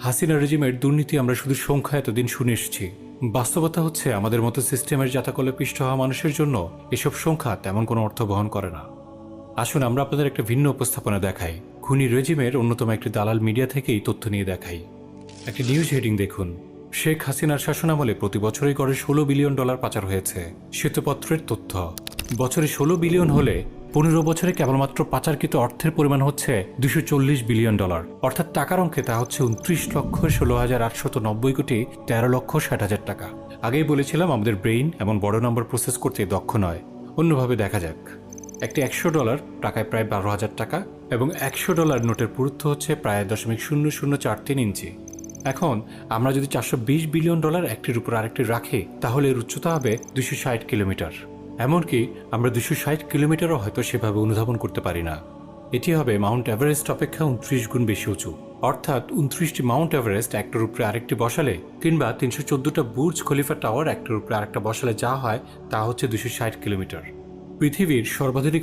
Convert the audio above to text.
হাসিনা রেজিমের দুর্নীতি আমরা শুধু সংখ্যা এতদিন শুনে এসেছি। বাস্তবতা হচ্ছে আমাদের মতো সিস্টেমের জাতাকলে পিষ্ট হওয়া মানুষের জন্য এসব সংখ্যা তেমন কোনো অর্থ বহন করে না। আসুন আমরা আপনাদের একটা ভিন্ন উপস্থাপনা দেখাই। খুনি রেজিমের অন্যতম একটি দালাল মিডিয়া থেকেই তথ্য নিয়ে দেখাই। একটি নিউজ হেডিং দেখুন, শেখ হাসিনার শাসনামলে প্রতি বছরই গড়ে $16 বিলিয়ন পাচার হয়েছে। শ্বেতপত্রের তথ্য, বছরে 16 বিলিয়ন হলে 15 বছরে কেবলমাত্র পাচারকৃত অর্থের পরিমাণ হচ্ছে $240 বিলিয়ন। অর্থাৎ টাকার অঙ্কে তা হচ্ছে 29,16,890 কোটি 13,60,000 টাকা। আগেই বলেছিলাম আমাদের ব্রেইন এমন বড় নম্বর প্রসেস করতে দক্ষ নয়। অন্যভাবে দেখা যাক, একটি $100 টাকায় প্রায় 12,000 টাকা এবং $100 নোটের পুরুত্ব হচ্ছে প্রায় 0.0043 ইঞ্চি। এখন আমরা যদি $420 বিলিয়ন একটির উপর আরেকটি রাখি, তাহলে এর উচ্চতা হবে 260 কিলোমিটার। এমনকি আমরা 260 কিলোমিটারও হয়তো সেভাবে অনুধাবন করতে পারি না। এটি হবে মাউন্ট এভারেস্ট অপেক্ষা 29 গুণ বেশি উঁচু। অর্থাৎ 29টি মাউন্ট এভারেস্ট একটার উপরে আরেকটি বসালে, কিংবা 314টা বুর্জ খলিফা টাওয়ার একটার উপরে আরেকটা বসালে যা হয় তা হচ্ছে 260 কিলোমিটার। পৃথিবীর সর্বাধিক